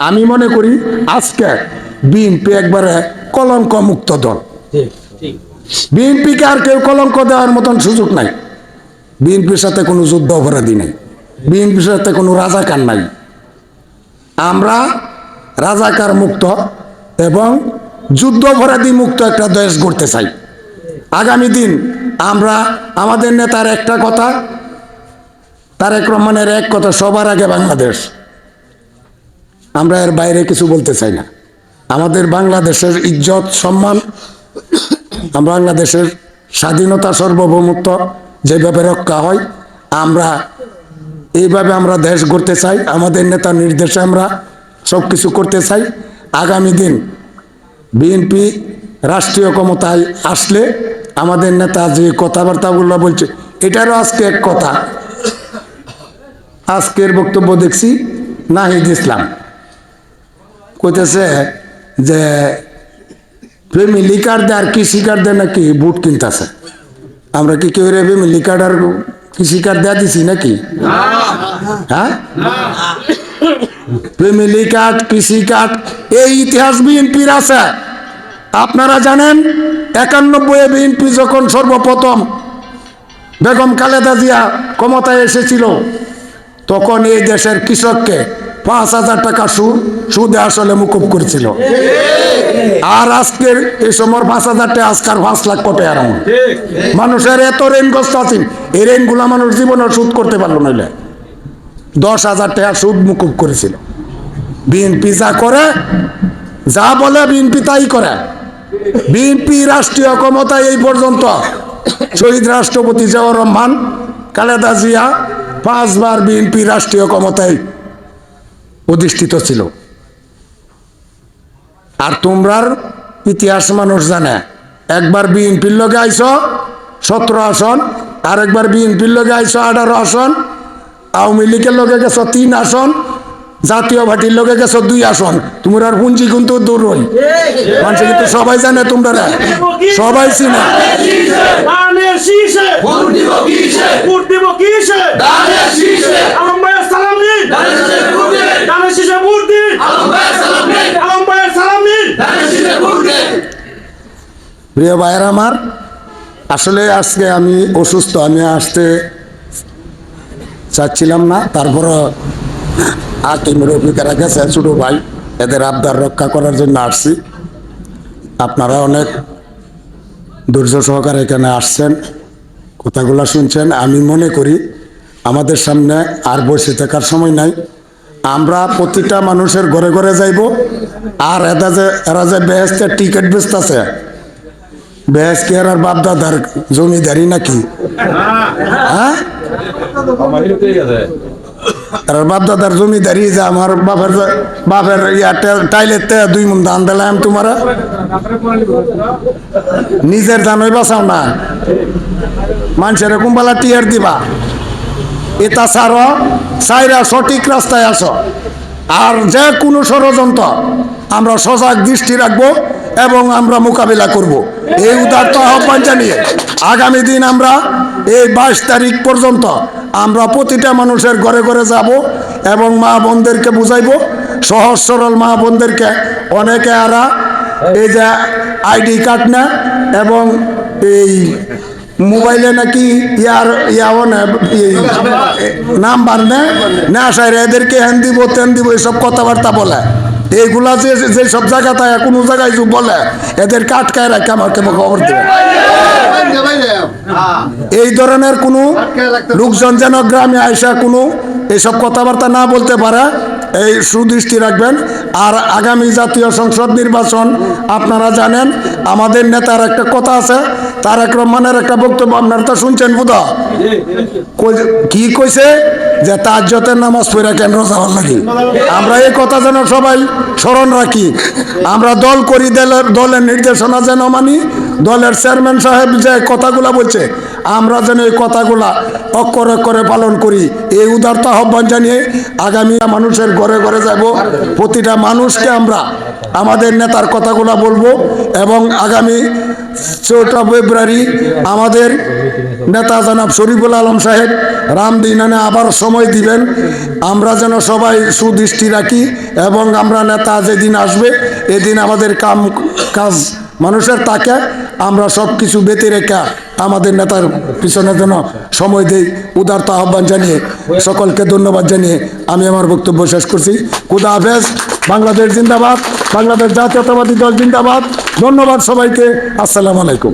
আমি মনে করি আজকে বিএনপি একবারে কলঙ্ক মুক্ত দল। বিএনপিকে আর কেউ কলঙ্ক দেওয়ার মতন সুযোগ নাই। বিএনপির সাথে কোনো যুদ্ধ অপরাধী নাই, বিএনপির সাথে কোনো রাজাকার নাই। আমরা রাজাকার মুক্ত এবং যুদ্ধ অপরাধী মুক্ত একটা দেশ গড়তে চাই। আগামী দিন আমরা আমাদের নেতার একটা কথা, তারেক রহমানের এক কথা, সবার আগে বাংলাদেশ। আমরা এর বাইরে কিছু বলতে চাই না। আমাদের বাংলাদেশের ইজ্জত সম্মান, বাংলাদেশের স্বাধীনতা সার্বভৌমত্ব যেভাবে রক্ষা হয়, আমরা এইভাবে আমরা দেশ গড়তে চাই। আমাদের নেতার নির্দেশে আমরা সব কিছু করতে চাই। আগামী দিন বিএনপি রাষ্ট্রীয় ক্ষমতায় আসলে আমাদের নেতা যে কথাবার্তাগুলো বলছে, এটারও আজকে এক কথা, আজকের বক্তব্য দেখছি নাহিদ ইসলাম কইতেছে যে ফ্যামিলি কার্ড দেয় আর কৃষি কার্ড দেয় নাকি বুট কিনতেছে। আমরা কি কেউ রে ফ্যামিলি কার্ড আর কৃষি কার্ড দেয়া দিছি নাকি? হ্যাঁ, ফ্যামিলি কার্ড কৃষি কার্ড এই ইতিহাস বিএনপির আছে। আপনারা জানেন 91-এ বিএনপি যখন সর্বপ্রথম বেগম খালেদা জিয়া ক্ষমতায় এসেছিল, তখন এই দেশের কৃষককে 5,000 টাকা সুদে আসলে মুকুব করেছিল। আর আজকের এই সময় 5,000 টাকা, আজকার 5 লাখ কোটি আরাম। মানুষের এত ঋণগ্রস্ত আছেন, এই ঋণগুলা মানুষ জীবনে সুদ করতে পারলো নইলে 10,000 টাকা সুদ মুকুব করেছিল। বিএনপি যা করে, যা বলে বিএনপি তাই করে। বিএনপি রাষ্ট্রীয় ক্ষমতায় এই পর্যন্ত শহীদ রাষ্ট্রপতি জিয়াউর রহমান, খালেদা জিয়া 5 বার বিএনপি রাষ্ট্রীয় ক্ষমতায় অধিষ্ঠিত ছিল। আর তোমরার ইতিহাস মানুষ জানে, একবার বিএনপির লগে আইস 17 আসন, আর একবার বিএনপির লগে আইস 18 আসন, আওয়ামী লীগের লগে গেছ 3 আসন, জাতীয় পার্টির লগে গেছ 2 আসন। তোমরা পুঞ্জি কিন্তু দূর হই, মানুষ কিন্তু সবাই জানে, তোমরা সবাই চিনে। প্রিয় ভাইয়ের আমার, আসলে আজকে আমি অসুস্থ, আমি আসতে চাচ্ছিলাম না। তারপরও হাকিম রফিকারা গেছে, ছোট ভাই, এদের আবদার রক্ষা করার জন্য আসছি। আপনারা অনেক ধৈর্য সহকারে এখানে আসছেন, কথাগুলো শুনছেন। আমি মনে করি আমাদের সামনে আর বসে থাকার সময় নাই। আমরা প্রতিটা মানুষের ঘরে ঘরে যাইব। আর এরা যে বেহেস্তের টিকিট বেচতেছে, বেহেস কি আর বাপ দাদার জমিদারি নাকি? হ্যাঁ, বাপ দাদার জমিদারি যে আমার বাপের টাইলের 2 মণ ধান দিলাম, তোমার নিজের ধানই বাঁচাও না, মানুষের কুম্বালা টিয়ার দিবা। এটা ছাড়ো, চাইরা সঠিক রাস্তায় আসো। আর যে কোনো ষড়যন্ত্র আমরা সজাগ দৃষ্টি রাখবো এবং আমরা মোকাবিলা করব। এই উদারত আহ্বান জানিয়ে আগামী দিন আমরা এই 22 তারিখ পর্যন্ত আমরা প্রতিটা মানুষের ঘরে ঘরে যাব এবং মা বোনদেরকে বুঝাইব, সহজ সরল মা বোনদেরকে। অনেকে আরা এই যে আইডি কার্ড না এবং এই মোবাইলে নাকি নাম্বার না সাইরে এদেরকে হ্যান দিব তেন দিব এইসব কথাবার্তা বলে। এইগুলা যে সব জায়গাতে কোনো জায়গায় বলে, এদেরকে আটকায় রাখে আমাকে খবর দেবে। এই ধরনের কোনো লোকজন যেন গ্রামে আইসা কোনো এইসব কথাবার্তা না বলতে পারে, এই সুদৃষ্টি রাখবেন। আর আগামী জাতীয় সংসদ নির্বাচন আপনারা জানেন, আমাদের নেতার একটা কথা আছে, তারেক রহমানের একটা বক্তব্য আপনারা তো শুনছেন বুধা, কি কইছে যে তাহাজ্জুদের নামাজ পড়া কেন যাওয়ার লাগে। আমরা এই কথা যেন সবাই স্মরণ রাখি। আমরা দল করি, দলের নির্দেশনা যেন মানি। দলের চেয়ারম্যান সাহেব যে কথাগুলো বলছে আমরা যেন এই কথাগুলা অক্ষরে অক্ষরে পালন করি, এই উদারতা আহ্বান জানিয়ে আগামী মানুষের ঘরে ঘরে যাব, প্রতিটা মানুষকে আমরা আমাদের নেতার কথাগুলো বলবো এবং আগামী 4 ফেব্রুয়ারি আমাদের নেতা জনাব শরীফুল আলম সাহেব রামদিনানে আবার সময় দিবেন, আমরা যেন সবাই সুদৃষ্টি রাখি এবং আমরা নেতা যেদিন আসবে এদিন আমাদের কাজ মানুষের তাকে আমরা সব কিছু বেঁধে রেখা আমাদের নেতার পিছনে যেন সময় দেই। উদারতা আহ্বান জানিয়ে সকলকে ধন্যবাদ জানিয়ে আমি আমার বক্তব্য শেষ করছি। খুদা হাফেজ। বাংলাদেশ জিন্দাবাদ, বাংলাদেশ জাতীয়তাবাদী দল জিন্দাবাদ। ধন্যবাদ সবাইকে। আসসালামু আলাইকুম।